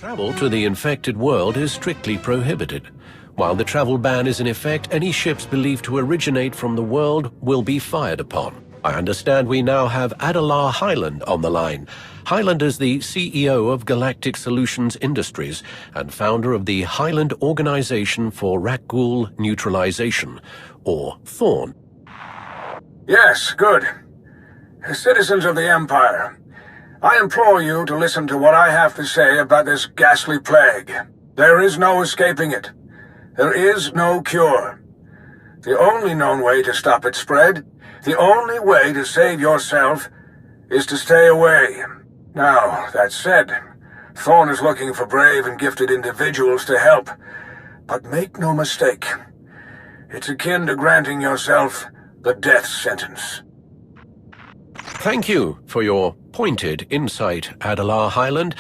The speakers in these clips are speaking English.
Travel to the infected world is strictly prohibited. While the travel ban is in effect, any ships believed to originate from the world will be fired upon. I understand we now have Adalar Hyland on the line. Hyland is the CEO of Galactic Solutions Industries and founder of the Hyland Organization for Rakghoul Neutralization, or Thorn. Yes, good. Citizens of the Empire, I implore you to listen to what I have to say about this ghastly plague. There is no escaping it. There is no cure. The only known way to stop its spread, the only way to save yourself, is to stay away. Now, that said, Thorn is looking for brave and gifted individuals to help. But make no mistake, it's akin to granting yourself the death sentence. Thank you for your pointed insight, Adalar Hyland.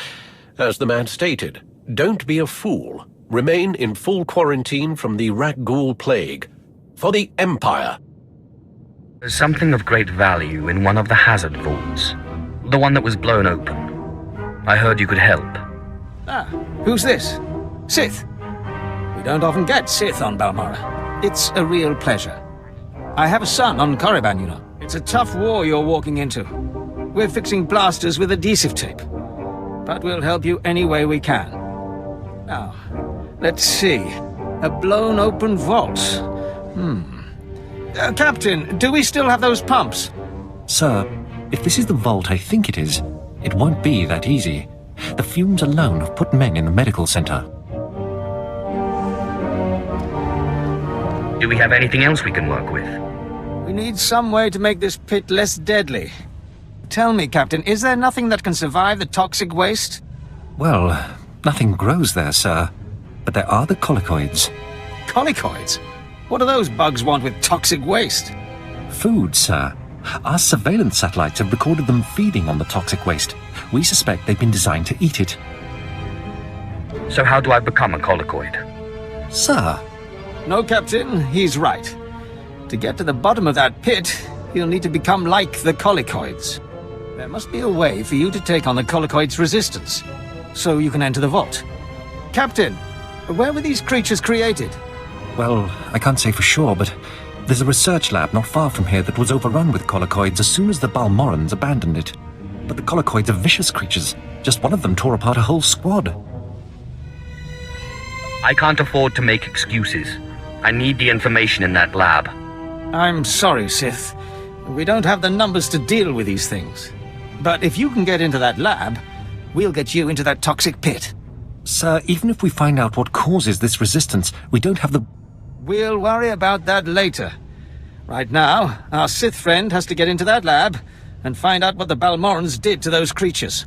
As the man stated, don't be a fool. Remain in full quarantine from the Rakghoul plague. For the Empire. There's something of great value in one of the hazard vaults. The one that was blown open. I heard you could help. Ah, who's this? Sith. We don't often get Sith on Balmorra. It's a real pleasure. I have a son on Korriban, you know. It's a tough war you're walking into. We're fixing blasters with adhesive tape. But we'll help you any way we can. Now, let's see. A blown open vault. Captain, do we still have those pumps? Sir, if this is the vault I think it is, it won't be that easy. The fumes alone have put men in the medical center. Do we have anything else we can work with? We need some way to make this pit less deadly. Tell me, Captain, is there nothing that can survive the toxic waste? Well, nothing grows there, sir. But there are the colicoids. Colicoids? What do those bugs want with toxic waste? Food, sir. Our surveillance satellites have recorded them feeding on the toxic waste. We suspect they've been designed to eat it. So how do I become a colicoid? Sir. No, Captain, he's right. To get to the bottom of that pit, you'll need to become like the colicoids. There must be a way for you to take on the colicoids' resistance, so you can enter the vault. Captain, where were these creatures created? Well, I can't say for sure, but there's a research lab not far from here that was overrun with colicoids as soon as the Balmorrans abandoned it. But the colicoids are vicious creatures. Just one of them tore apart a whole squad. I can't afford to make excuses. I need the information in that lab. I'm sorry, Sith. We don't have the numbers to deal with these things. But if you can get into that lab, we'll get you into that toxic pit. Sir, even if we find out what causes this resistance, we don't have the... We'll worry about that later. Right now, our Sith friend has to get into that lab and find out what the Balmorrans did to those creatures.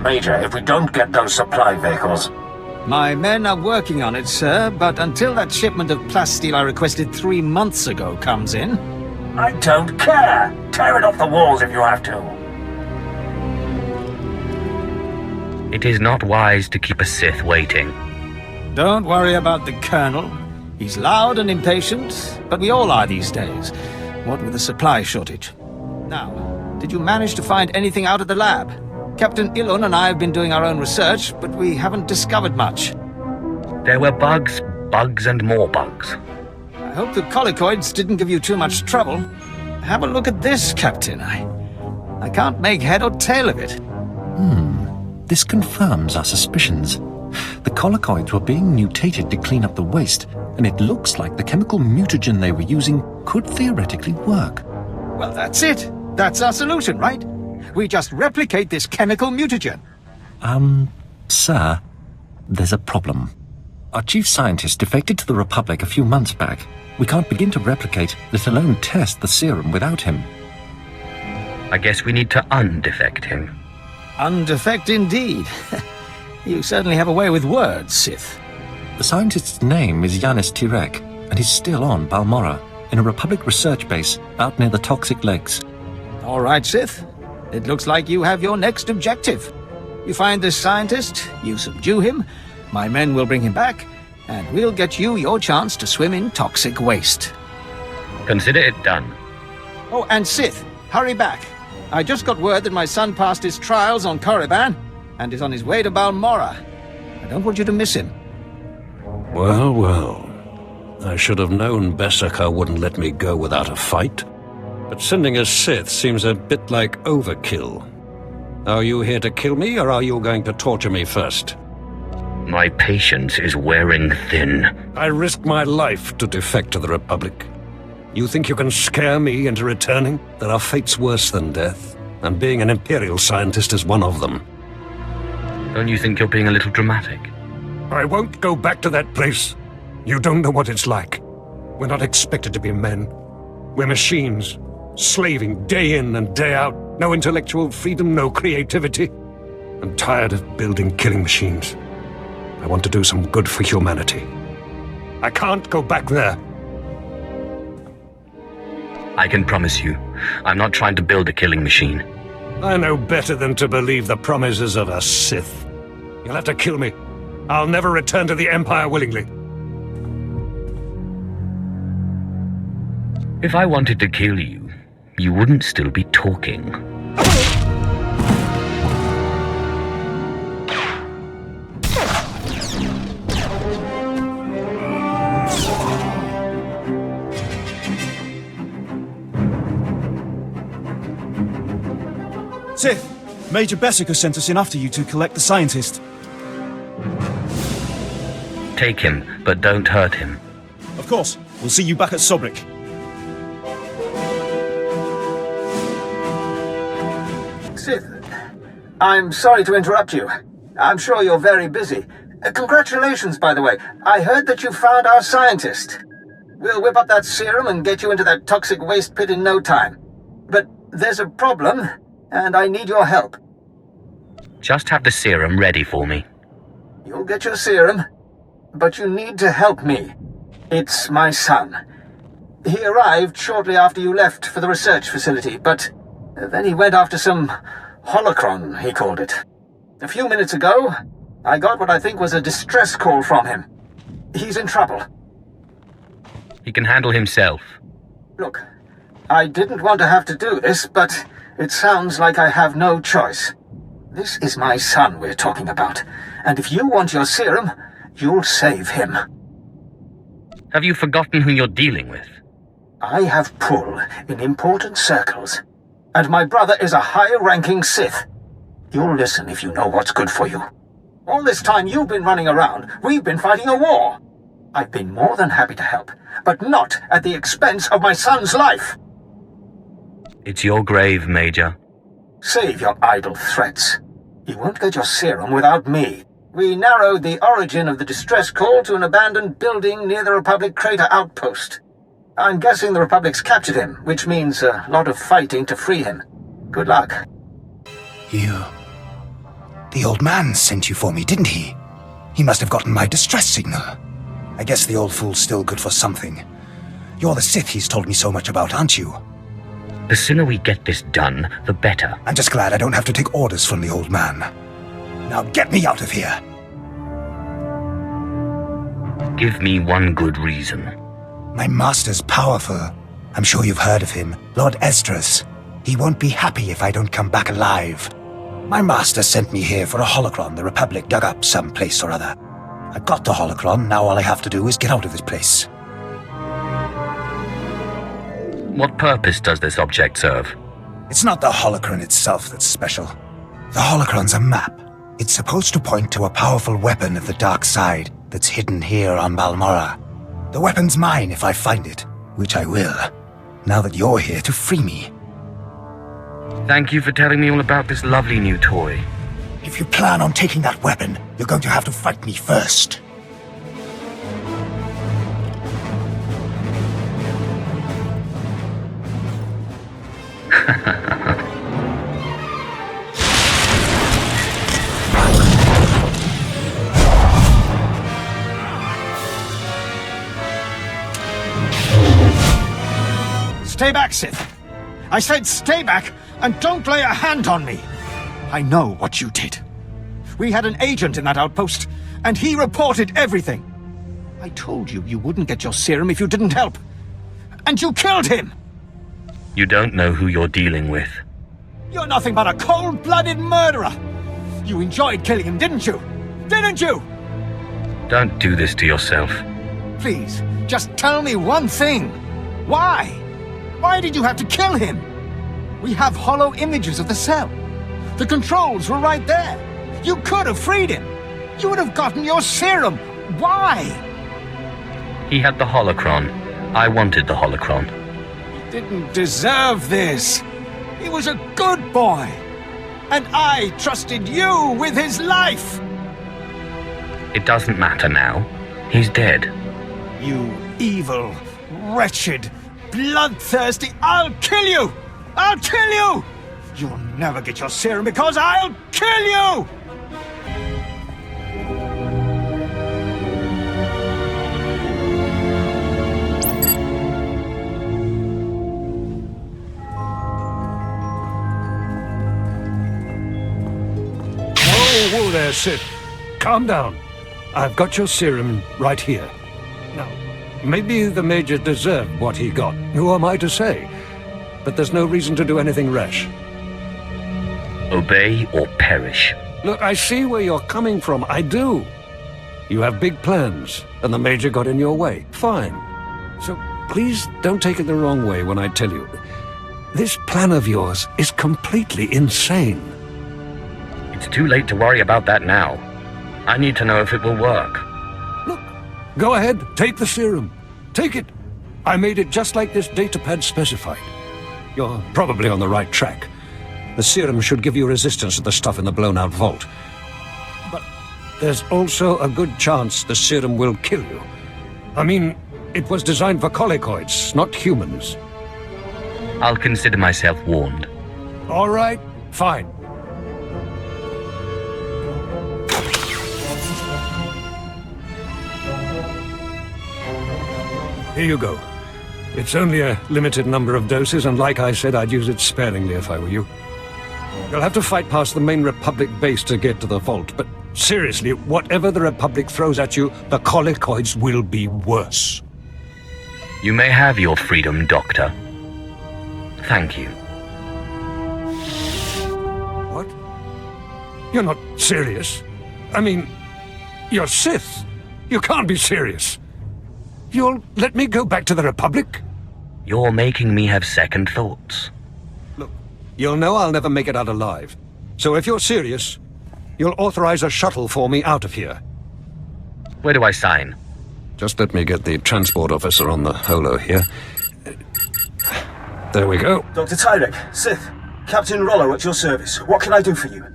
Major, if we don't get those supply vehicles... My men are working on it, sir, but until that shipment of plasteel I requested 3 months ago comes in... I don't care! Tear it off the walls if you have to! It is not wise to keep a Sith waiting. Don't worry about the Colonel. He's loud and impatient, but we all are these days, what with the supply shortage. Now, did you manage to find anything out at the lab? Captain Ilun and I have been doing our own research, but we haven't discovered much. There were bugs and more bugs. I hope the colicoids didn't give you too much trouble. Have a look at this, Captain. I can't make head or tail of it. This confirms our suspicions. The colicoids were being mutated to clean up the waste, and it looks like the chemical mutagen they were using could theoretically work. Well, that's it. That's our solution, right? We just replicate this chemical mutagen. Sir, there's a problem. Our chief scientist defected to the Republic a few months back. We can't begin to replicate, let alone test the serum without him. I guess we need to undefect him. Undefect indeed. You certainly have a way with words, Sith. The scientist's name is Yanis Tirek, and he's still on Balmorra, in a Republic research base out near the Toxic Lakes. All right, Sith. It looks like you have your next objective. You find this scientist, you subdue him, my men will bring him back, and we'll get you your chance to swim in toxic waste. Consider it done. Oh, and Sith, hurry back. I just got word that my son passed his trials on Korriban and is on his way to Balmorra. I don't want you to miss him. Well, well. I should have known Beskar wouldn't let me go without a fight. But sending a Sith seems a bit like overkill. Are you here to kill me, or are you going to torture me first? My patience is wearing thin. I risked my life to defect to the Republic. You think you can scare me into returning? There are fates worse than death, and being an Imperial scientist is one of them. Don't you think you're being a little dramatic? I won't go back to that place. You don't know what it's like. We're not expected to be men. We're machines, slaving day in and day out. No intellectual freedom, no creativity. I'm tired of building killing machines. I want to do some good for humanity. I can't go back there. I can promise you, I'm not trying to build a killing machine. I know better than to believe the promises of a Sith. You'll have to kill me. I'll never return to the Empire willingly. If I wanted to kill you, you wouldn't still be talking. Sith, Major Beskar sent us in after you to collect the scientist. Take him, but don't hurt him. Of course. We'll see you back at Sobrik. Sith, I'm sorry to interrupt you. I'm sure you're very busy. Congratulations, by the way. I heard that you found our scientist. We'll whip up that serum and get you into that toxic waste pit in no time. But there's a problem, and I need your help. Just have the serum ready for me. You'll get your serum, but you need to help me. It's my son. He arrived shortly after you left for the research facility, but then he went after some holocron, he called it. A few minutes ago, I got what I think was a distress call from him. He's in trouble. He can handle himself. Look, I didn't want to have to do this, but it sounds like I have no choice. This is my son we're talking about, and if you want your serum, you'll save him. Have you forgotten who you're dealing with? I have pull in important circles, and my brother is a high-ranking Sith. You'll listen if you know what's good for you. All this time you've been running around, we've been fighting a war. I've been more than happy to help, but not at the expense of my son's life. It's your grave, Major. Save your idle threats. You won't get your serum without me. We narrowed the origin of the distress call to an abandoned building near the Republic crater outpost. I'm guessing the Republic's captured him, which means a lot of fighting to free him. Good luck. The old man sent you for me, didn't he? He must have gotten my distress signal. I guess the old fool's still good for something. You're the Sith he's told me so much about, aren't you? The sooner we get this done, the better. I'm just glad I don't have to take orders from the old man. Now get me out of here! Give me one good reason. My master's powerful. I'm sure you've heard of him. Lord Esdras. He won't be happy if I don't come back alive. My master sent me here for a holocron the Republic dug up someplace or other. I got the holocron, now all I have to do is get out of this place. What purpose does this object serve? It's not the holocron itself that's special. The holocron's a map. It's supposed to point to a powerful weapon of the dark side that's hidden here on Balmorra. The weapon's mine if I find it, which I will, now that you're here to free me. Thank you for telling me all about this lovely new toy. If you plan on taking that weapon, you're going to have to fight me first. Stay back, Sith. I said stay back and don't lay a hand on me. I know what you did. We had an agent in that outpost, and he reported everything. I told you you wouldn't get your serum if you didn't help. And you killed him! You don't know who you're dealing with. You're nothing but a cold-blooded murderer! You enjoyed killing him, didn't you? Didn't you? Don't do this to yourself. Please, just tell me one thing. Why? Why did you have to kill him? We have hollow images of the cell. The controls were right there. You could have freed him. You would have gotten your serum. Why? He had the holocron. I wanted the holocron. He didn't deserve this. He was a good boy. And I trusted you with his life. It doesn't matter now. He's dead. You evil, wretched, bloodthirsty... I'll kill you! I'll kill you! You'll never get your serum because I'll kill you! Whoa there, Sith. Calm down. I've got your serum right here. Now, maybe the Major deserved what he got. Who am I to say? But there's no reason to do anything rash. Obey or perish. Look, I see where you're coming from. I do. You have big plans, and the Major got in your way. Fine. So please don't take it the wrong way when I tell you. This plan of yours is completely insane. It's too late to worry about that now. I need to know if it will work. Look, go ahead, take the serum. Take it. I made it just like this datapad specified. You're probably on the right track. The serum should give you resistance to the stuff in the blown-out vault. But there's also a good chance the serum will kill you. I mean, it was designed for colicoids, not humans. I'll consider myself warned. All right, fine. Here you go. It's only a limited number of doses, and like I said, I'd use it sparingly if I were you. You'll have to fight past the main Republic base to get to the vault, but seriously, whatever the Republic throws at you, the colicoids will be worse. You may have your freedom, Doctor. Thank you. What? You're not serious? I mean, you're Sith. You can't be serious. You'll let me go back to the Republic? You're making me have second thoughts. Look, you'll know I'll never make it out alive. So if you're serious, you'll authorize a shuttle for me out of here. Where do I sign? Just let me get the transport officer on the holo here. There we go. Dr. Tyrek, Sith, Captain Rollo at your service. What can I do for you?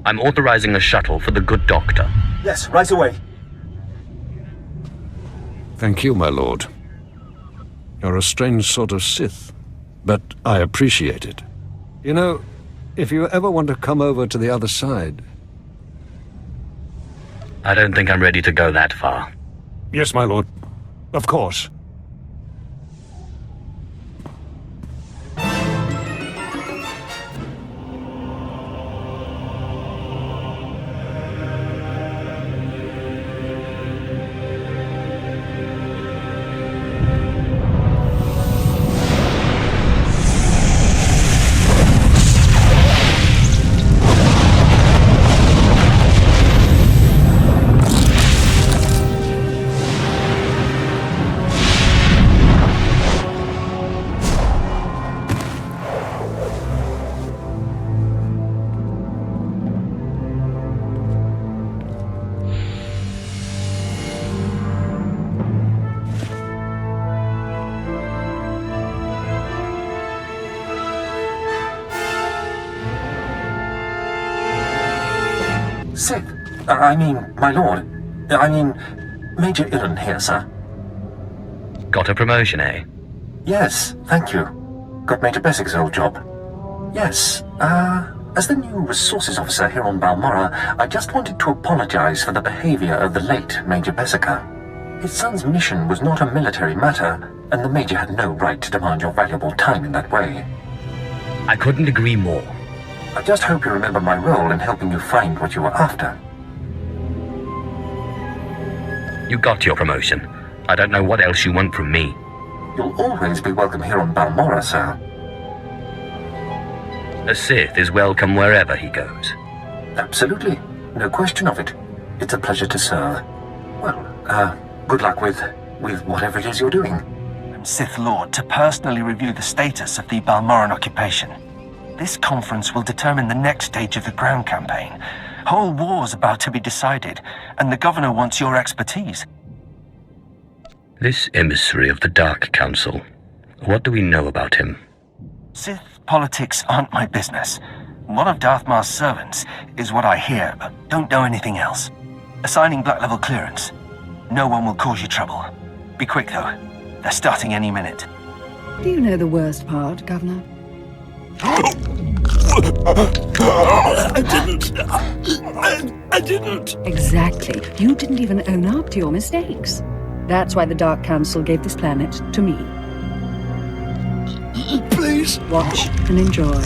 I'm authorizing a shuttle for the good doctor. Yes, right away. Thank you, my lord. You're a strange sort of Sith, but I appreciate it. You know, if you ever want to come over to the other side... I don't think I'm ready to go that far. Yes, my lord. Of course. Sith. I mean, my lord. I mean, Major Iran here, sir. Got a promotion, eh? Yes, thank you. Got Major Bessic's old job. Yes, as the new resources officer here on Balmorra, I just wanted to apologize for the behavior of the late Major Bessica. His son's mission was not a military matter, and the Major had no right to demand your valuable time in that way. I couldn't agree more. I just hope you remember my role in helping you find what you were after. You got your promotion. I don't know what else you want from me. You'll always be welcome here on Balmorra, sir. A Sith is welcome wherever he goes. Absolutely. No question of it. It's a pleasure to serve. Well, good luck with whatever it is you're doing. I'm Sith Lord to personally review the status of the Balmorran occupation. This conference will determine the next stage of the ground campaign. Whole war's about to be decided, and the governor wants your expertise. This emissary of the Dark Council, what do we know about him? Sith politics aren't my business. One of Darth Mar's servants is what I hear, but don't know anything else. Assigning Black Level clearance. No one will cause you trouble. Be quick, though. They're starting any minute. Do you know the worst part, Governor? I didn't. Exactly. You didn't even own up to your mistakes. That's why the Dark Council gave this planet to me. Please. Watch and enjoy.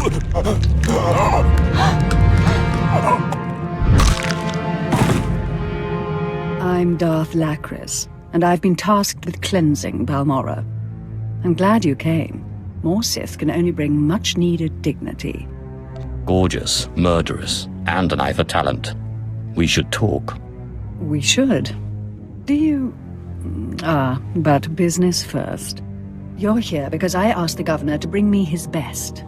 I'm Darth Lacris, and I've been tasked with cleansing Balmorra. I'm glad you came. More Sith can only bring much-needed dignity. Gorgeous, murderous, and an eye for talent. We should talk. We should. Do you... but business first. You're here because I asked the governor to bring me his best.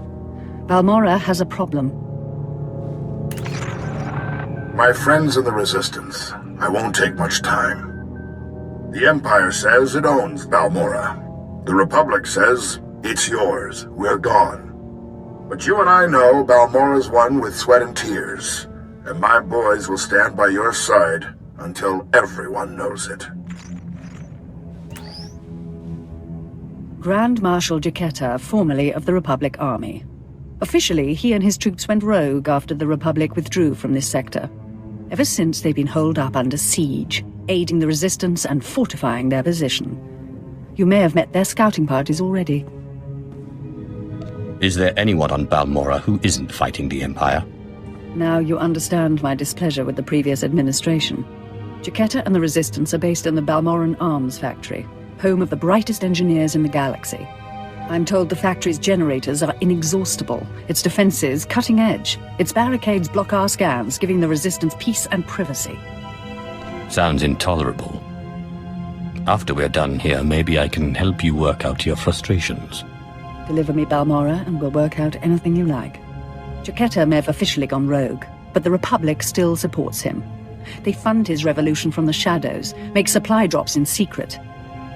Balmorra has a problem. My friends in the Resistance, I won't take much time. The Empire says it owns Balmorra. The Republic says it's yours. We're gone. But you and I know Balmorra's won with sweat and tears, and my boys will stand by your side until everyone knows it. Grand Marshal Jaquetta, formerly of the Republic Army. Officially, he and his troops went rogue after the Republic withdrew from this sector. Ever since, they've been holed up under siege, aiding the Resistance and fortifying their position. You may have met their scouting parties already. Is there anyone on Balmorra who isn't fighting the Empire? Now you understand my displeasure with the previous administration. Jaquetta and the Resistance are based in the Balmorran Arms Factory, home of the brightest engineers in the galaxy. I'm told the factory's generators are inexhaustible, its defenses cutting edge, its barricades block our scans, giving the Resistance peace and privacy. Sounds intolerable. After we're done here, maybe I can help you work out your frustrations. Deliver me Balmorra and we'll work out anything you like. Jaquetta may have officially gone rogue, but the Republic still supports him. They fund his revolution from the shadows, make supply drops in secret.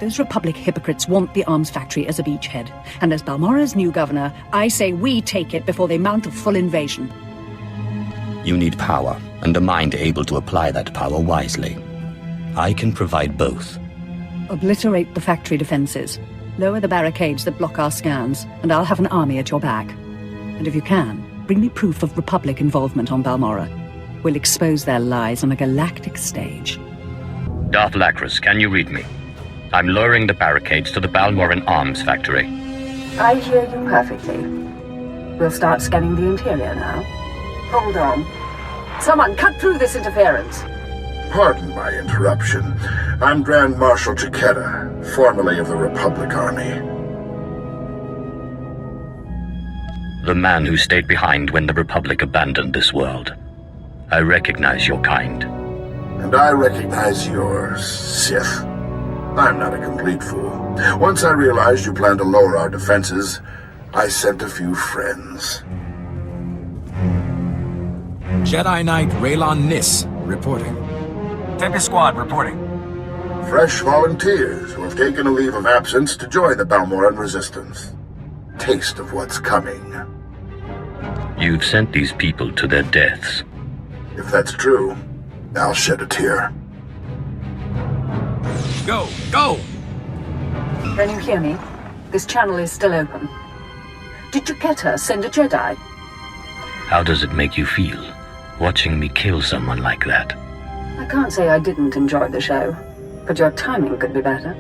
Those Republic hypocrites want the arms factory as a beachhead, and as Balmorra's new governor, I say we take it before they mount a full invasion. You need power, and a mind able to apply that power wisely. I can provide both. Obliterate the factory defenses, lower the barricades that block our scans, and I'll have an army at your back. And if you can, bring me proof of Republic involvement on Balmorra. We'll expose their lies on a galactic stage. Darth Lacris, can you read me? I'm lowering the barricades to the Balmorran Arms Factory. I hear you perfectly. We'll start scanning the interior now. Hold on. Someone cut through this interference. Pardon my interruption. I'm Grand Marshal Jaquetta, formerly of the Republic Army. The man who stayed behind when the Republic abandoned this world. I recognize your kind. And I recognize yours, Sith. I'm not a complete fool. Once I realized you planned to lower our defenses, I sent a few friends. Jedi Knight Raylon Nis, reporting. Tempest Squad, reporting. Fresh volunteers who have taken a leave of absence to join the Balmorran Resistance. Taste of what's coming. You've sent these people to their deaths. If that's true, I'll shed a tear. Go! Go! Can you hear me? This channel is still open. Did Jaquetta send a Jedi? How does it make you feel, watching me kill someone like that? I can't say I didn't enjoy the show, but your timing could be better.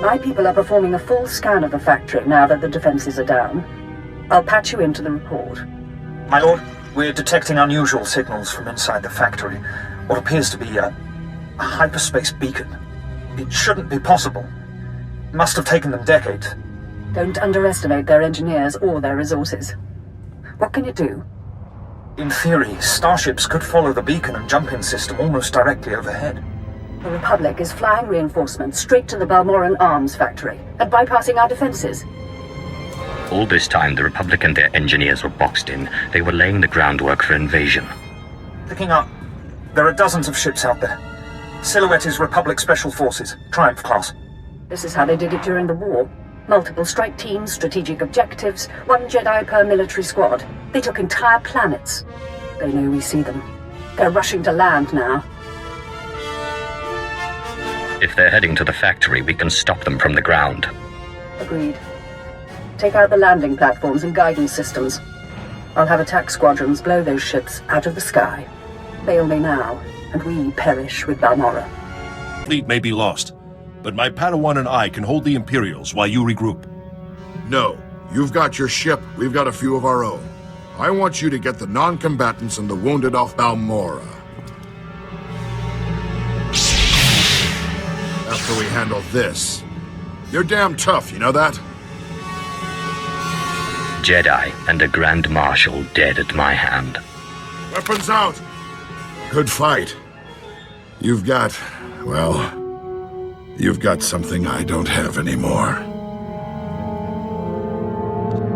My people are performing a full scan of the factory now that the defenses are down. I'll patch you into the report. My lord, we're detecting unusual signals from inside the factory. What appears to be a hyperspace beacon. It shouldn't be possible. It must have taken them decades. Don't underestimate their engineers or their resources. What can you do? In theory, starships could follow the beacon and jump-in system almost directly overhead. The Republic is flying reinforcements straight to the Balmoran arms factory and bypassing our defenses. All this time, the Republic and their engineers were boxed in. They were laying the groundwork for invasion. Picking up. There are dozens of ships out there. Silhouette is Republic Special Forces, Triumph class. This is how they did it during the war. Multiple strike teams, strategic objectives, one Jedi per military squad. They took entire planets. They know we see them. They're rushing to land now. If they're heading to the factory, we can stop them from the ground. Agreed. Take out the landing platforms and guidance systems. I'll have attack squadrons blow those ships out of the sky. Fail me now, and we perish with Balmorra. Fleet may be lost, but my Padawan and I can hold the Imperials while you regroup. No, you've got your ship, we've got a few of our own. I want you to get the non-combatants and the wounded off Balmorra. After we handle this. You're damn tough, you know that? Jedi and a Grand Marshal dead at my hand. Weapons out! Good fight. You've got, well, you've got something I don't have anymore.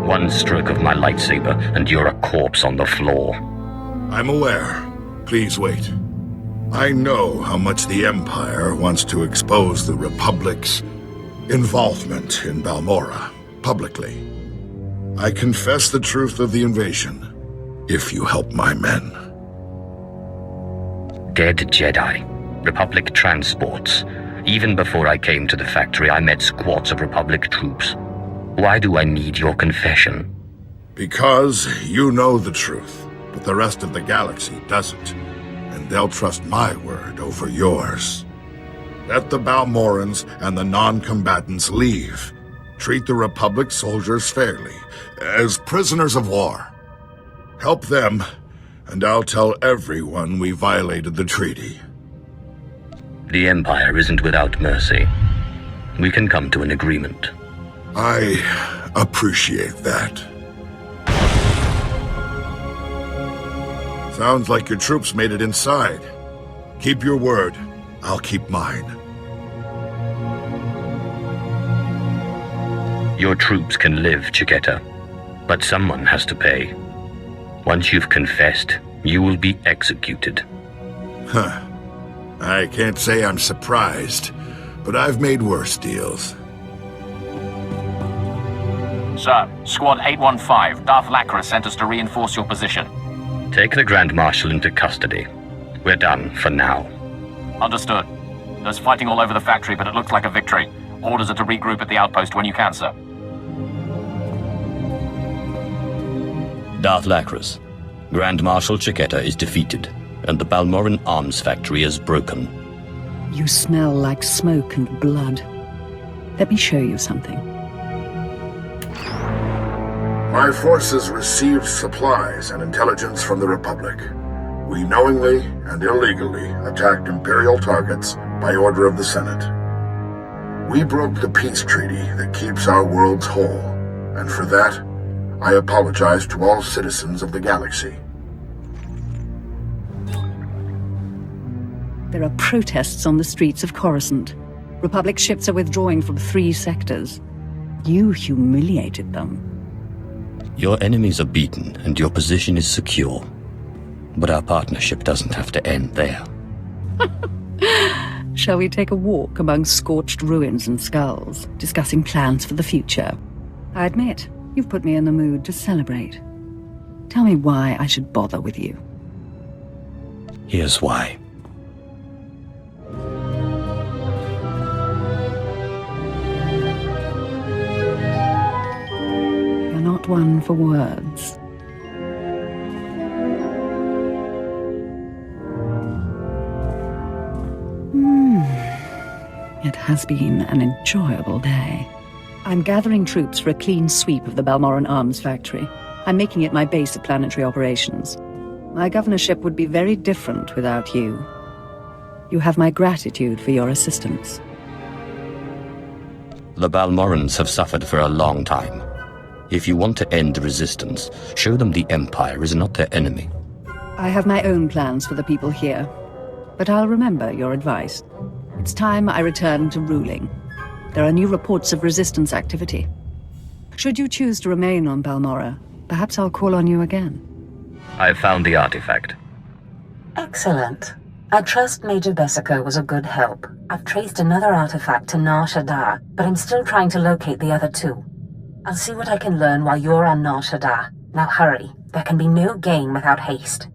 One stroke of my lightsaber, and you're a corpse on the floor. I'm aware. Please wait. I know how much the Empire wants to expose the Republic's involvement in Balmorra, publicly. I confess the truth of the invasion, if you help my men. Dead Jedi. Republic transports. Even before I came to the factory, I met squads of Republic troops. Why do I need your confession? Because you know the truth, but the rest of the galaxy doesn't. And they'll trust my word over yours. Let the Balmorans and the non-combatants leave. Treat the Republic soldiers fairly, as prisoners of war. Help them, and I'll tell everyone we violated the treaty. The Empire isn't without mercy. We can come to an agreement. I appreciate that. Sounds like your troops made it inside. Keep your word. I'll keep mine. Your troops can live, Jaquetta, but someone has to pay. Once you've confessed, you will be executed. Huh. I can't say I'm surprised, but I've made worse deals. Sir, Squad 815, Darth Lacra sent us to reinforce your position. Take the Grand Marshal into custody. We're done, for now. Understood. There's fighting all over the factory, but it looks like a victory. Orders are to regroup at the outpost when you can, sir. Darth Lacras. Grand Marshal Jaquetta is defeated, and the Balmoran arms factory is broken. You smell like smoke and blood. Let me show you something. My forces received supplies and intelligence from the Republic. We knowingly and illegally attacked Imperial targets by order of the Senate. We broke the peace treaty that keeps our worlds whole, and for that, I apologize to all citizens of the galaxy. There are protests on the streets of Coruscant. Republic ships are withdrawing from 3 sectors. You humiliated them. Your enemies are beaten, and your position is secure. But our partnership doesn't have to end there. Shall we take a walk among scorched ruins and skulls, discussing plans for the future? I admit, you've put me in the mood to celebrate. Tell me why I should bother with you. Here's why. not one for words. It has been an enjoyable day. I'm gathering troops for a clean sweep of the Balmoran arms factory. I'm making it my base of planetary operations. My governorship would be very different without you. You have my gratitude for your assistance. The Balmorans have suffered for a long time. If you want to end the resistance, show them the Empire is not their enemy. I have my own plans for the people here, but I'll remember your advice. It's time I return to ruling. There are new reports of resistance activity. Should you choose to remain on Balmora, perhaps I'll call on you again. I've found the artifact. Excellent. I trust Major Bessica was a good help. I've traced another artifact to Nar Shaddaa, but I'm still trying to locate the other two. I'll see what I can learn while you're on Nar Shaddaa. Now hurry. There can be no gain without haste.